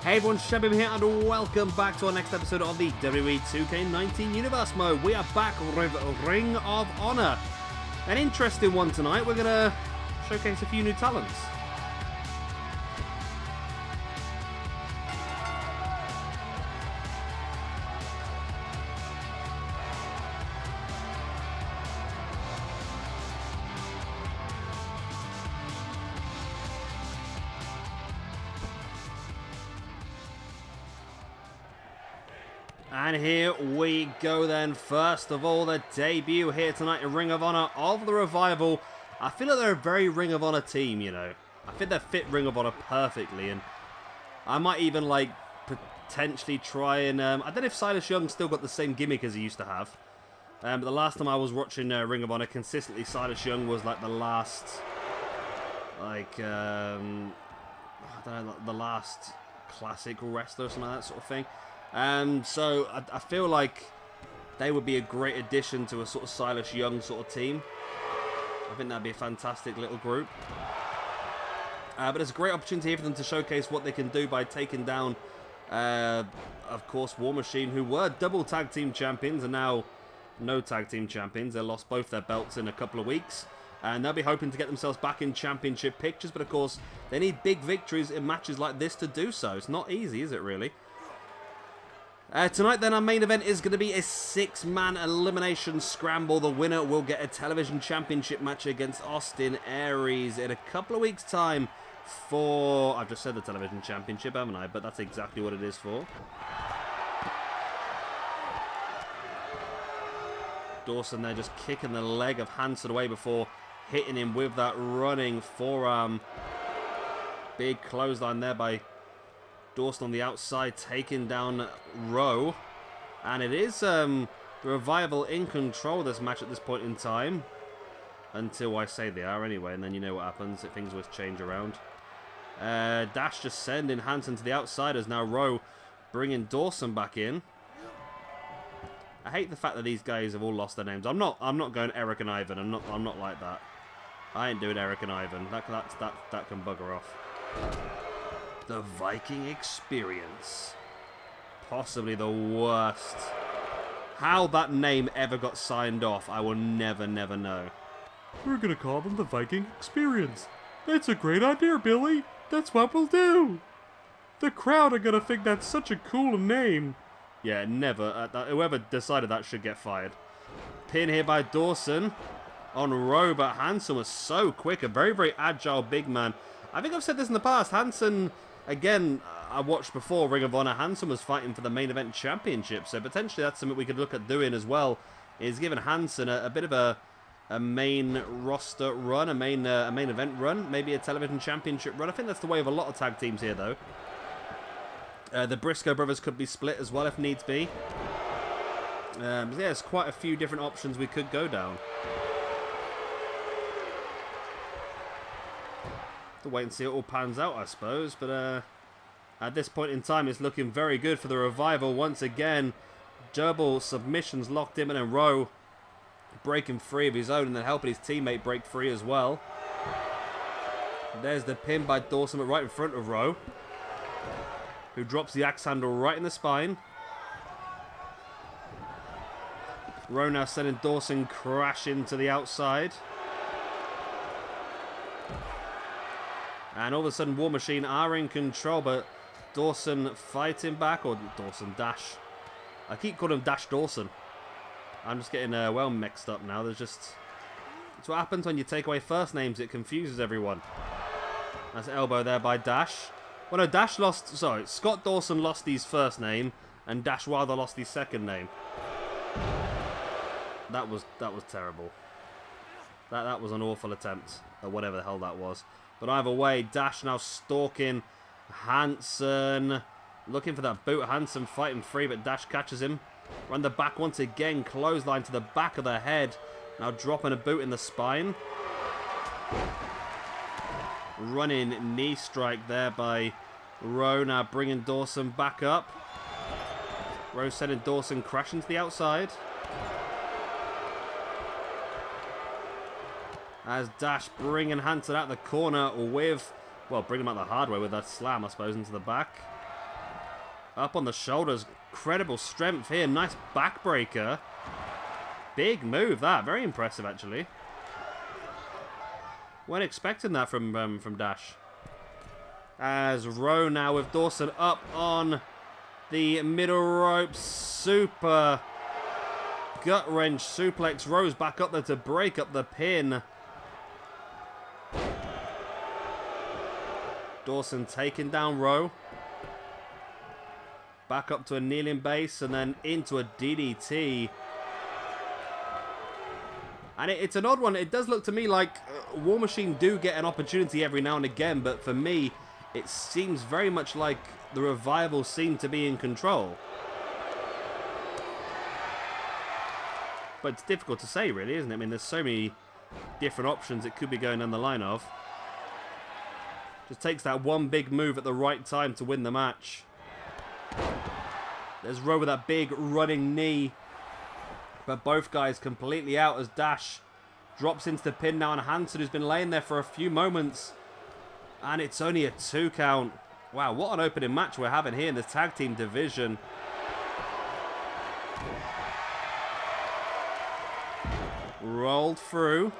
Hey everyone, Shabim here and welcome back to our next episode of the WWE 2K19 Universe Mode. We are back with Ring of Honor. An interesting one tonight. We're going to showcase a few new talents. And here we go then. First of all, the debut here tonight in Ring of Honor of the Revival. I feel like they're a very Ring of Honor team, you know. I think they fit Ring of Honor perfectly, and I might even like potentially try and I don't know if Silas Young still got the same gimmick as he used to have. But the last time I was watching Ring of Honor consistently, Silas Young was like the last, like I don't know, the last classic wrestler or something like that sort of thing. So I feel like they would be a great addition to a sort of Silas Young sort of team. I think that'd be a fantastic little group. But it's a great opportunity here for them to showcase what they can do by taking down, of course, WarMachine, who were double tag team champions and now no tag team champions. They lost both their belts in a couple of weeks. And they'll be hoping to get themselves back in championship pictures. But of course, they need big victories in matches like this to do so. It's not easy, is it really? Tonight then our main event is going to be a 6-man elimination scramble. The winner will get a television championship match against Austin Aries in a couple of weeks time for... I've just said the television championship, haven't I? But that's exactly what it is for. Dawson there just kicking the leg of Hansen away before hitting him with that running forearm. Big clothesline there by Dawson on the outside, taking down Rowe. And it is Revival in control of this match at this point in time. Until I say they are anyway, and then you know what happens. Things always change around. Dash just sending Hansen to the outside as now Rowe bringing Dawson back in. I hate the fact that these guys have all lost their names. I'm not going Eric and Ivan. I'm not like that. I ain't doing Eric and Ivan. That can bugger off. The Viking Experience. Possibly the worst. How that name ever got signed off, I will never know. We're gonna call them the Viking Experience. That's a great idea, Billy. That's what we'll do. The crowd are gonna think that's such a cool name. Yeah, never. Whoever decided that should get fired. Pin here by Dawson on Rowe, but Hansen was so quick. A very, very agile big man. I think I've said this in the past. Hansen... Again, I watched before Ring of Honor, Hansen was fighting for the main event championship, so potentially that's something we could look at doing as well, is giving Hansen a bit of a main roster run, a main event run, maybe a television championship run. I think that's the way of a lot of tag teams here, though. The Briscoe brothers could be split as well if needs be. Yeah, there's quite a few different options we could go down. To wait and see how it all pans out, I suppose, but at this point in time it's looking very good for the Revival once again. Double submissions locked in, and then Rowe breaking free of his own and then helping his teammate break free as well. There's the pin by Dawson, but right in front of Rowe, who drops the axe handle right in the spine. Rowe now sending Dawson crashing to the outside. And all of a sudden, WarMachine are in control, but Dawson fighting back, or Dawson Dash. I keep calling him Dash Dawson. I'm just getting well mixed up now. There's just... It's what happens when you take away first names. It confuses everyone. That's an elbow there by Dash. Well, no, Dash lost... Sorry, Scott Dawson lost his first name, and Dash Wilder lost his second name. That was terrible. That was an awful attempt, or whatever the hell that was. But either way, Dash now stalking Hansen. Looking for that boot. Hansen fighting free, but Dash catches him. Run the back once again. Clothesline to the back of the head. Now dropping a boot in the spine. Running knee strike there by Rowe. Now bringing Dawson back up. Rowe sending Dawson crashing to the outside. As Dash bringing Hansen out the corner with, well, bring him out the hard way with that slam, I suppose, into the back. Up on the shoulders. Incredible strength here. Nice backbreaker. Big move that. Very impressive, actually. Weren't expecting that from Dash. As Rowe now with Dawson up on the middle rope. Super gut wrench suplex. Rowe's back up there to break up the pin. Dawson taking down Rowe. Back up to a kneeling base and then into a DDT. And it's an odd one. It does look to me like WarMachine do get an opportunity every now and again, but for me, it seems very much like the Revival seem to be in control. But it's difficult to say, really, isn't it? I mean, there's so many different options it could be going down the line of. Just takes that one big move at the right time to win the match. There's Rowe with that big running knee. But both guys completely out as Dash drops into the pin now on Hansen, who's been laying there for a few moments. And it's only a 2 count. Wow, what an opening match we're having here in the tag team division. Rolled through.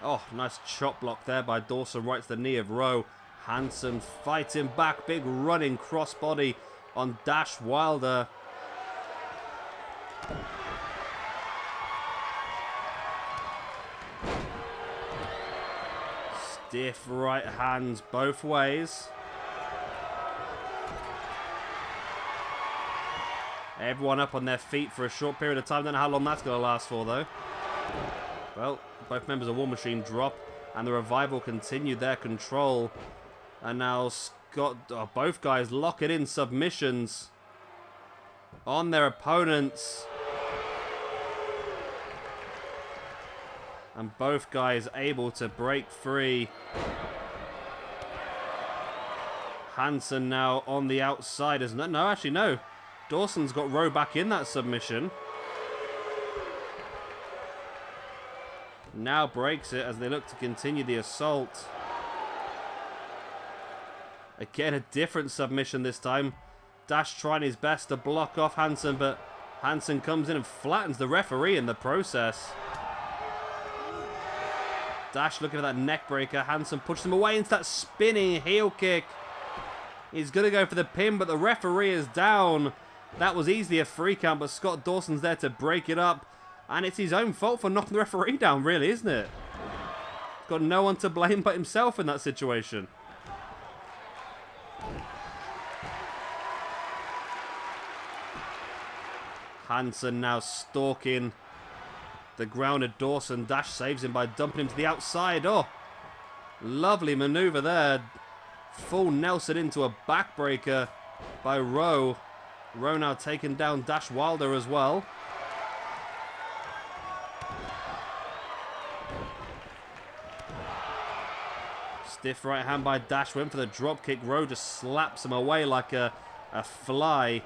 Oh, nice chop block there by Dawson right to the knee of Rowe. Hansen fighting back. Big running crossbody on Dash Wilder. Stiff right hands both ways. Everyone up on their feet for a short period of time. Don't know how long that's going to last for, though. Well, both members of WarMachine drop, and the Revival continued their control. And now both guys locking in submissions on their opponents. And both guys able to break free. Hansen now on the outside. No, actually, no. Dawson's got Rowe back in that submission. Now breaks it as they look to continue the assault. Again, a different submission this time. Dash trying his best to block off Hansen, but Hansen comes in and flattens the referee in the process. Dash looking at that neck breaker. Hansen pushes him away into that spinning heel kick. He's going to go for the pin, but the referee is down. That was easily a 3 count, but Scott Dawson's there to break it up. And it's his own fault for knocking the referee down, really, isn't it? Got no one to blame but himself in that situation. Hansen now stalking the grounded Dawson. Dash saves him by dumping him to the outside. Oh, lovely maneuver there. Full Nelson into a backbreaker by Rowe. Rowe now taking down Dash Wilder as well. Stiff right hand by Dash. Went for the drop kick. Rowe just slaps him away like a fly.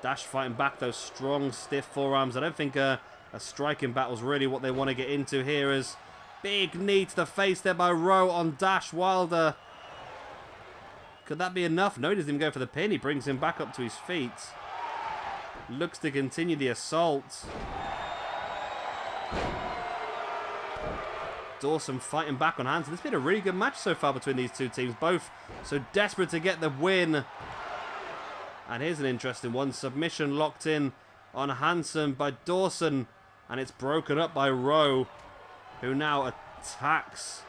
Dash fighting back those strong, stiff forearms. I don't think a striking battle is really what they want to get into here. As big knee to the face there by Rowe on Dash Wilder. Could that be enough? No, he doesn't even go for the pin. He brings him back up to his feet. Looks to continue the assault. Dawson fighting back on Hansen. This has been a really good match so far between these two teams. Both so desperate to get the win. And here's an interesting one. Submission locked in on Hansen by Dawson. And it's broken up by Rowe, who now attacks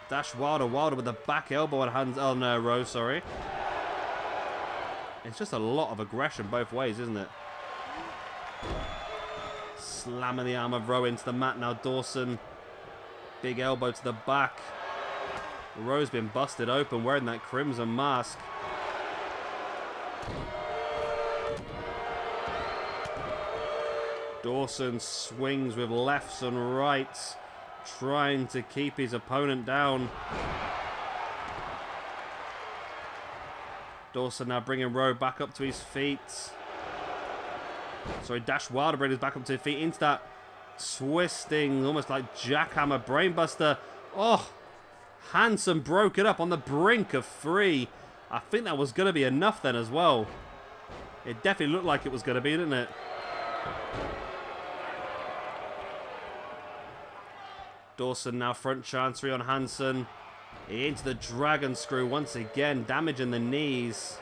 Dash Wilder. Wilder with the back elbow on Hansen. Oh no, Rowe, sorry. It's just a lot of aggression both ways, isn't it? Slamming the arm of Rowe into the mat now. Dawson. Big elbow to the back. Rowe's been busted open wearing that crimson mask. Dawson swings with lefts and rights, trying to keep his opponent down. Dawson now bringing Rowe back up to his feet. Sorry, Dash Wilder bringing his back up to his feet into that twisting, almost like jackhammer brainbuster. Oh, Hansen broke it up on the brink of 3. I think that was going to be enough then as well. It definitely looked like it was going to be, didn't it? Dawson now front chancery on Hansen. Into the dragon screw once again, damaging the knees.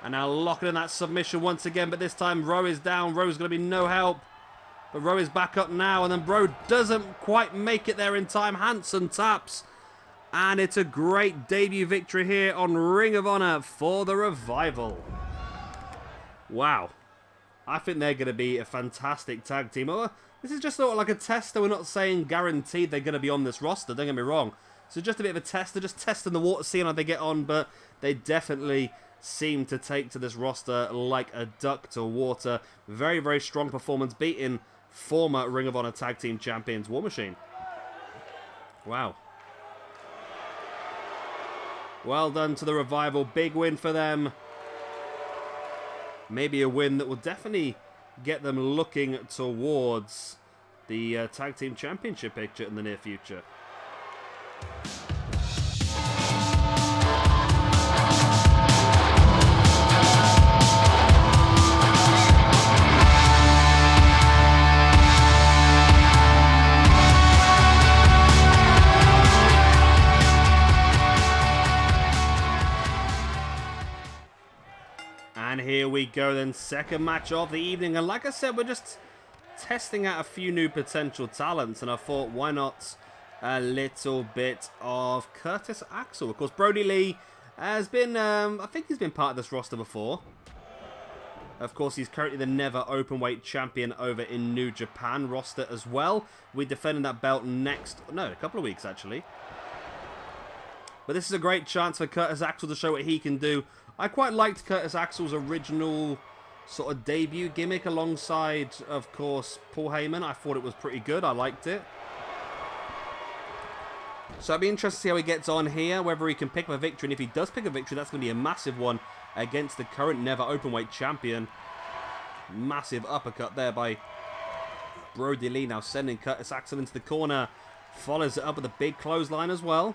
And now locking in that submission once again, but this time Rowe is down. Rowe's going to be no help. But Rowe is back up now, and then Bro doesn't quite make it there in time. Hansen taps. And it's a great debut victory here on Ring of Honor for the Revival. Wow. I think they're going to be a fantastic tag team. This is just sort of like a tester. We're not saying guaranteed they're going to be on this roster, don't get me wrong. So just a bit of a tester, just testing the water, seeing how they get on. But they definitely seem to take to this roster like a duck to water. Very, very strong performance, beating former Ring of Honor Tag Team Champions WarMachine. Wow. Well done to the Revival. Big win for them. Maybe a win that will definitely get them looking towards the Tag Team Championship picture in the near future. And here we go then, second match of the evening. And like I said, we're just testing out a few new potential talents. And I thought, why not a little bit of Curtis Axel? Of course, Brodie Lee has been, I think he's been part of this roster before. Of course, he's currently the Never Openweight Champion over in New Japan roster as well. We're defending that belt next, no, a couple of weeks actually. But this is a great chance for Curtis Axel to show what he can do. I quite liked Curtis Axel's original sort of debut gimmick alongside, of course, Paul Heyman. I thought it was pretty good. I liked it. So I'd be interested to see how he gets on here, whether he can pick up a victory. And if he does pick a victory, that's going to be a massive one against the current Never Openweight Champion. Massive uppercut there by Brodie Lee, now sending Curtis Axel into the corner. Follows it up with a big clothesline as well.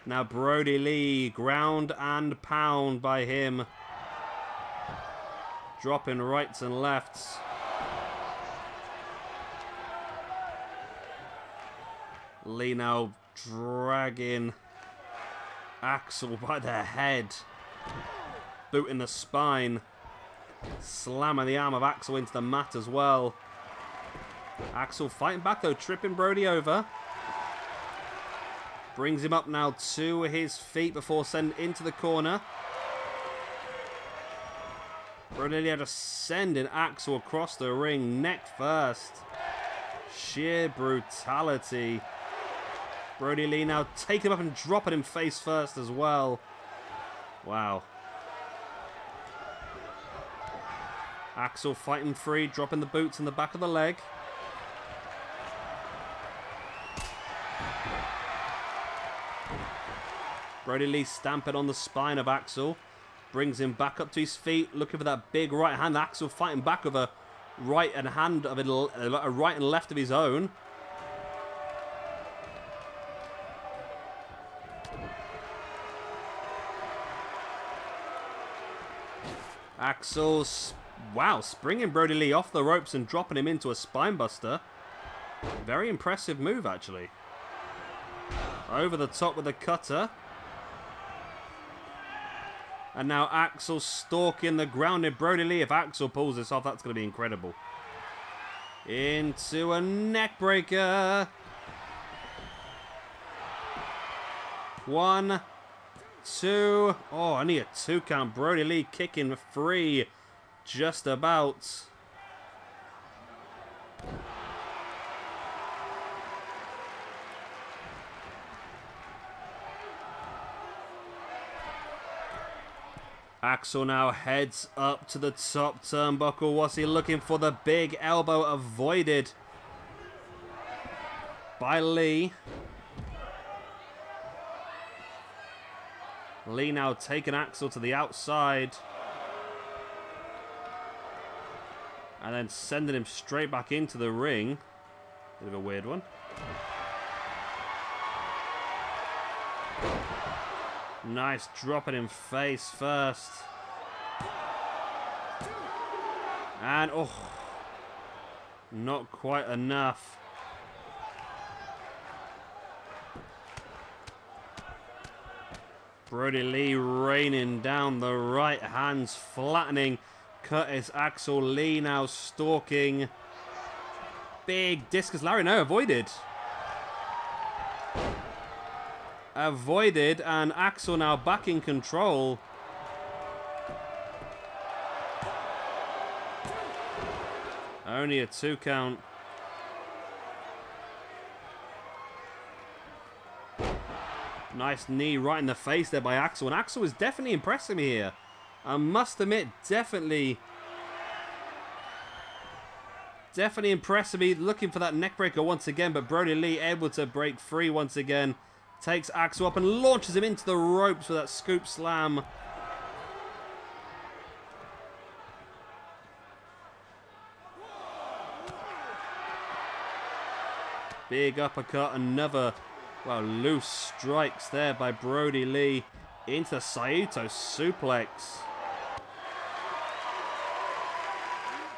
Now Brodie Lee, ground and pound by him. Dropping rights and lefts. Lee now dragging Axel by the head. Boot in the spine. Slamming the arm of Axel into the mat as well. Axel fighting back though, tripping Brodie over. Brings him up now to his feet before sending into the corner. Brodie Lee just sending Axel across the ring, neck first. Sheer brutality. Brodie Lee now taking him up and dropping him face first as well. Wow. Axel fighting free, dropping the boots in the back of the leg. Brodie Lee stamping on the spine of Axel. Brings him back up to his feet, looking for that big right hand. Axel fighting back with a right and hand of a right and left of his own. Axel, wow, springing Brodie Lee off the ropes and dropping him into a spine buster. Very impressive move, actually. Over the top with a cutter. And now Axel stalking the grounded Brodie Lee. If Axel pulls this off, that's going to be incredible. Into a neck breaker. 1, 2. Oh, I need a 2 count. Brodie Lee kicking free. Just about. Axel now heads up to the top turnbuckle. What's he looking for? The big elbow avoided by Lee. Lee now taking Axel to the outside. And then sending him straight back into the ring. Bit of a weird one. Nice dropping him face first. And, oh, not quite enough. Brodie Lee raining down the right hands, flattening Curtis Axel. Lee now stalking. Big discus Larry, no, avoided. Avoided, and Axel now back in control. Only a 2 count. Nice knee right in the face there by Axel. And Axel is definitely impressing me here. I must admit, definitely impressing me. Looking for that neckbreaker once again. But Brodie Lee able to break free once again. Takes Axel up and launches him into the ropes with that scoop slam. Big uppercut, another, well, loose strikes there by Brodie Lee into the Saito suplex.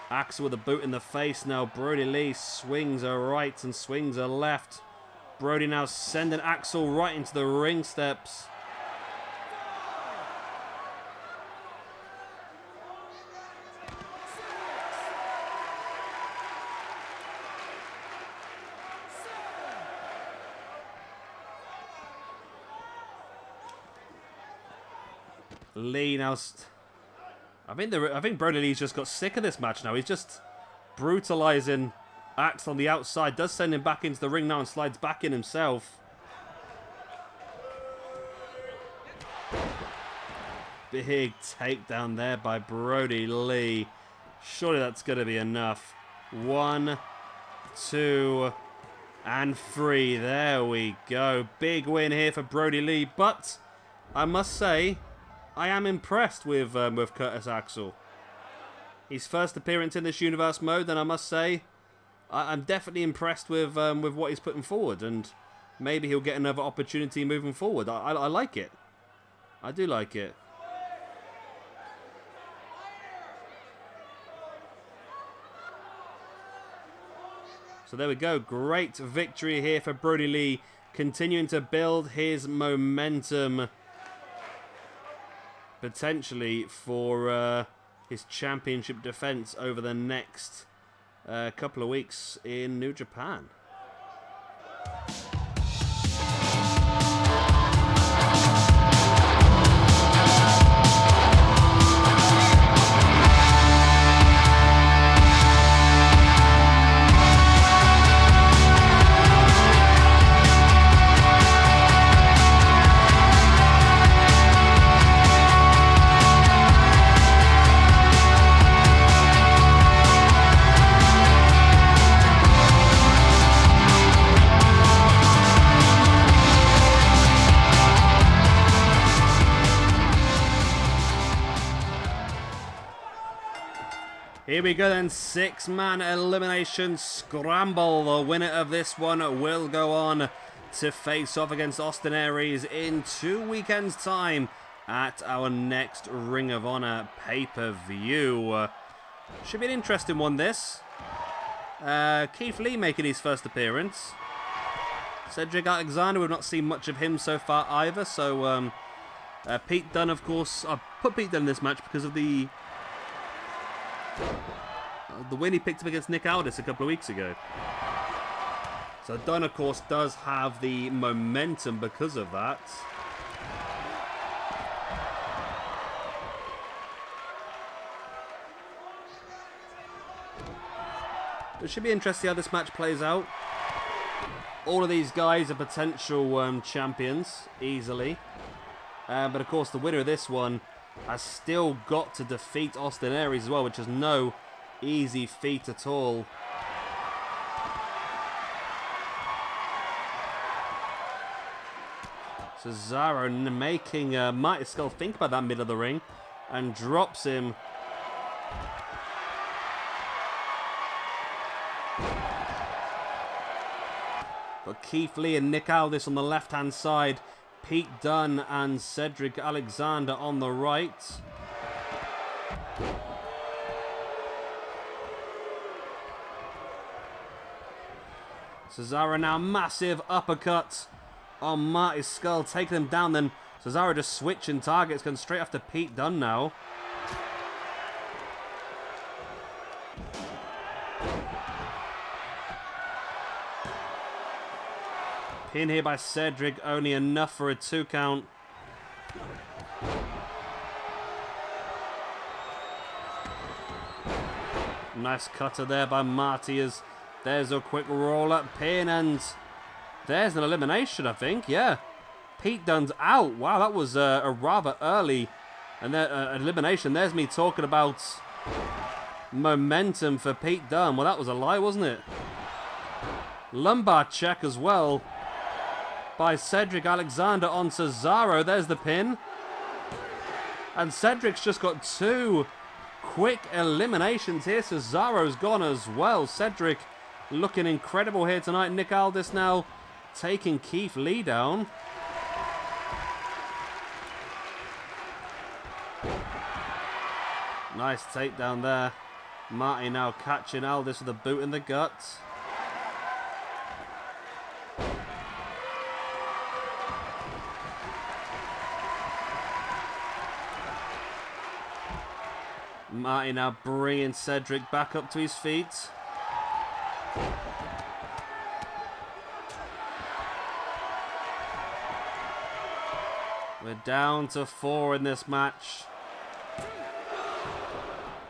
Axel with a boot in the face now. Brodie Lee swings a right and swings a left. Brodie now sending Axel right into the ring steps. Lee now. I think Brodie Lee's just got sick of this match now. He's just brutalizing Axel on the outside. Does send him back into the ring now and slides back in himself. Big takedown there by Brodie Lee. Surely that's going to be enough. 1, 2, and 3. There we go. Big win here for Brodie Lee. But I must say, I am impressed with Curtis Axel. His first appearance in this universe mode, and I must say, I'm definitely impressed with what he's putting forward, and maybe he'll get another opportunity moving forward. I like it. I do like it. So there we go. Great victory here for Brodie Lee, continuing to build his momentum. Potentially for his championship defense over the next couple of weeks in New Japan. Here we go then, 6-man elimination scramble. The winner of this one will go on to face off against Austin Aries in 2 weekends' time at our next Ring of Honor pay-per-view. Should be an interesting one, this. Keith Lee making his first appearance. Cedric Alexander, we've not seen much of him so far either, so Pete Dunne, of course. I put Pete Dunne in this match because of the win he picked up against Nick Aldis a couple of weeks ago. So Dunne, of course, does have the momentum because of that. It should be interesting how this match plays out. All of these guys are potential champions, easily. But of course, the winner of this one has still got to defeat Austin Aries as well, which is no easy feat at all. Cesaro making Marty Scurll think about that middle of the ring and drops him. Got Keith Lee and Nick Aldis on the left-hand side. Pete Dunne and Cedric Alexander on the right. Cesaro now massive uppercut on Marty's skull, taking him down. Then Cesaro just switching targets, going straight after Pete Dunne now. Pin here by Cedric, only enough for a 2 count. Nice cutter there by Marty as there's a quick roll-up pin, and there's an elimination, I think. Yeah, Pete Dunne's out. Wow, that was a rather early elimination. There's me talking about momentum for Pete Dunne. Well, that was a lie, wasn't it? Lumbar check as well by Cedric Alexander on Cesaro. There's the pin. And Cedric's just got 2 quick eliminations here. Cesaro's gone as well. Cedric looking incredible here tonight. Nick Aldis now taking Keith Lee down. Nice takedown there. Marty now catching Aldis with a boot in the gut. Marty now bringing Cedric back up to his feet. We're down to 4 in this match.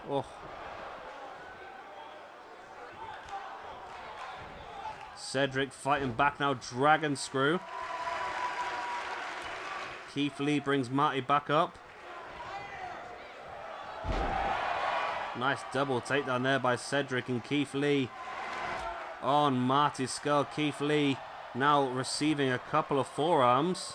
Oh. Cedric fighting back now, dragon screw. Keith Lee brings Marty back up. Nice double takedown there by Cedric and Keith Lee on Marty's skull. Keith Lee now receiving a couple of forearms.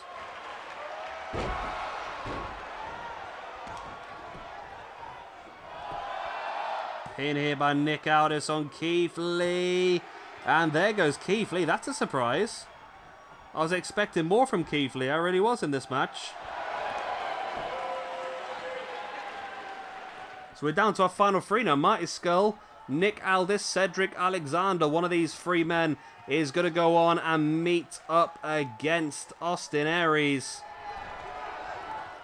Pin here by Nick Aldis on Keith Lee. And there goes Keith Lee. That's a surprise. I was expecting more from Keith Lee. I really was in this match. So we're down to our final 3 now. Marty Scurll, Nick Aldis, Cedric Alexander. One of these 3 men is going to go on and meet up against Austin Aries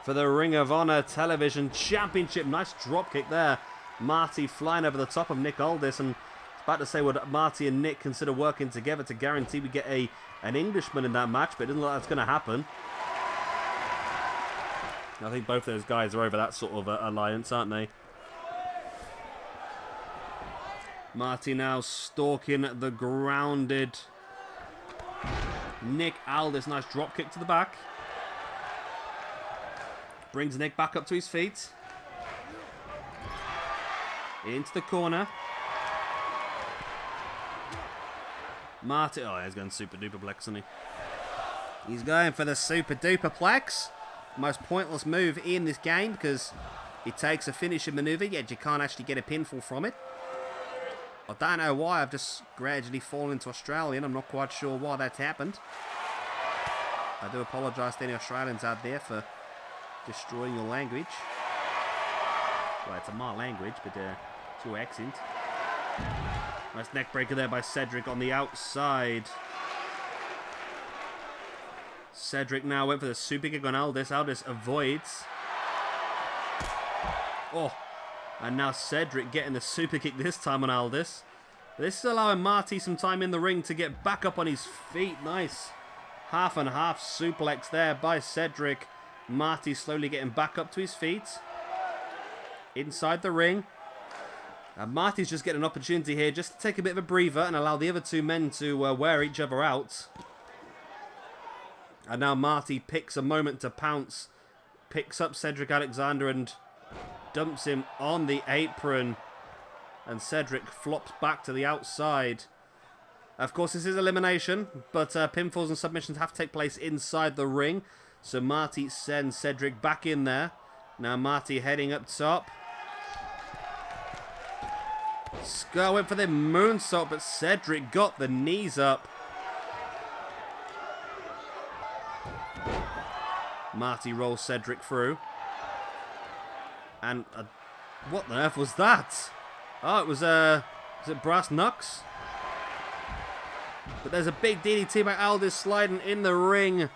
for the Ring of Honor Television Championship. Nice dropkick there. Marty flying over the top of Nick Aldis. And I was about to say, would Marty and Nick consider working together to guarantee we get an Englishman in that match? But it doesn't look like that's going to happen. I think both those guys are over that sort of alliance, aren't they? Marty now stalking the grounded Nick Aldis. Nice drop kick to the back. Brings Nick back up to his feet. Into the corner. Marty, oh, he's going super duper plex, isn't he? He's going for the super duper plex. Most pointless move in this game because it takes a finishing maneuver, yet you can't actually get a pinfall from it. I don't know why, I've just gradually fallen into Australian. I'm not quite sure why that's happened. I do apologise to any Australians out there for destroying your language. Well, it's my language, but it's your accent. Nice neck breaker there by Cedric on the outside. Cedric now went for the super kick on Aldis. Aldis avoids. Oh. And now Cedric getting the super kick this time on Aldis. This is allowing Marty some time in the ring to get back up on his feet. Nice half and half suplex there by Cedric. Marty slowly getting back up to his feet. Inside the ring. And Marty's just getting an opportunity here just to take a bit of a breather and allow the other 2 men to wear each other out. And now Marty picks a moment to pounce. Picks up Cedric Alexander and dumps him on the apron. And Cedric flops back to the outside. Of course, this is elimination, but pinfalls and submissions have to take place inside the ring. So Marty sends Cedric back in there. Now Marty heading up top. Scurll went for the moonsault, but Cedric got the knees up. Marty rolls Cedric through. And what the earth was that? Oh, it was it brass knucks? But there's a big DDT by Aldis sliding in the ring.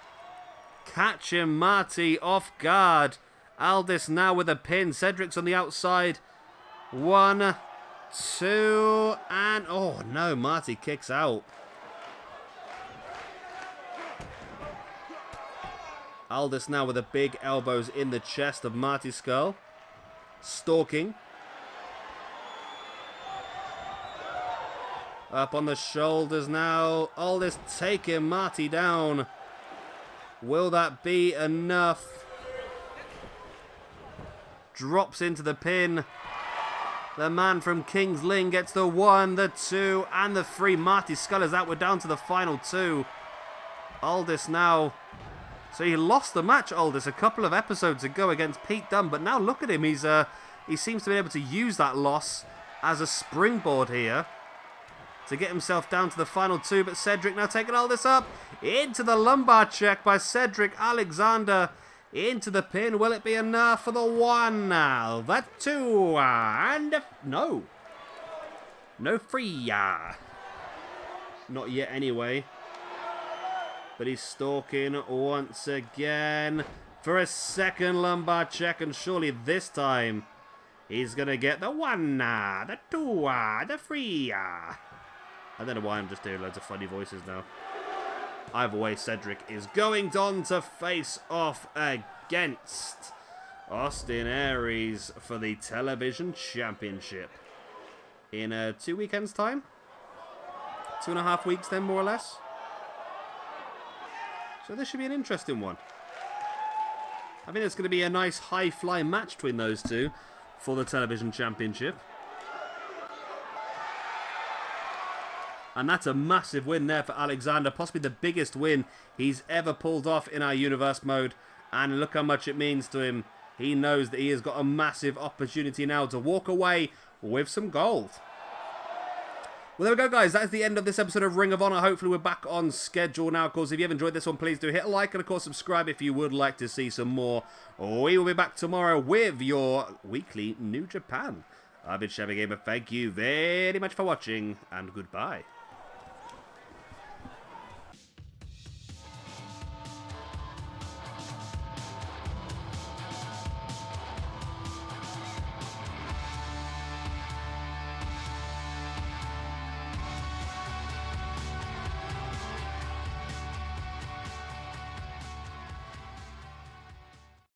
Catching Marty off guard. Aldis now with a pin. Cedric's on the outside. 1, 2, and oh no, Marty kicks out. Aldis now with the big elbows in the chest of Marty Scurll. Stalking. Up on the shoulders now. Aldis taking Marty down. Will that be enough? Drops into the pin. The man from King's Lynn gets the 1, the 2, and the 3. Marty Scurll is out. We're down to the final 2. Aldis now. So he lost the match, Aldis, a couple of episodes ago against Pete Dunne. But now look at him. He seems to be able to use that loss as a springboard here to get himself down to the final 2. But Cedric now taking Aldis up into the lumbar check by Cedric Alexander. Into the pin. Will it be enough for the 1 now? The 2. And no. No 3. Not yet anyway. But he's stalking once again for a second lumbar check. And surely this time he's going to get the 1, the 2, the 3. I don't know why I'm just doing loads of funny voices now. Either way, Cedric is going on to face off against Austin Aries for the Television Championship in 2 weekends' time. 2.5 weeks then, more or less. So this should be an interesting one. I think it's going to be a nice high-fly match between those two for the Television Championship. And that's a massive win there for Alexander. Possibly the biggest win he's ever pulled off in our universe mode. And look how much it means to him. He knows that he has got a massive opportunity now to walk away with some gold. Well, there we go, guys. That is the end of this episode of Ring of Honor. Hopefully, we're back on schedule now. Of course, if you have enjoyed this one, please do hit a like and, of course, subscribe if you would like to see some more. We will be back tomorrow with your weekly New Japan. I've been Shabby Gamer. Thank you very much for watching, and goodbye.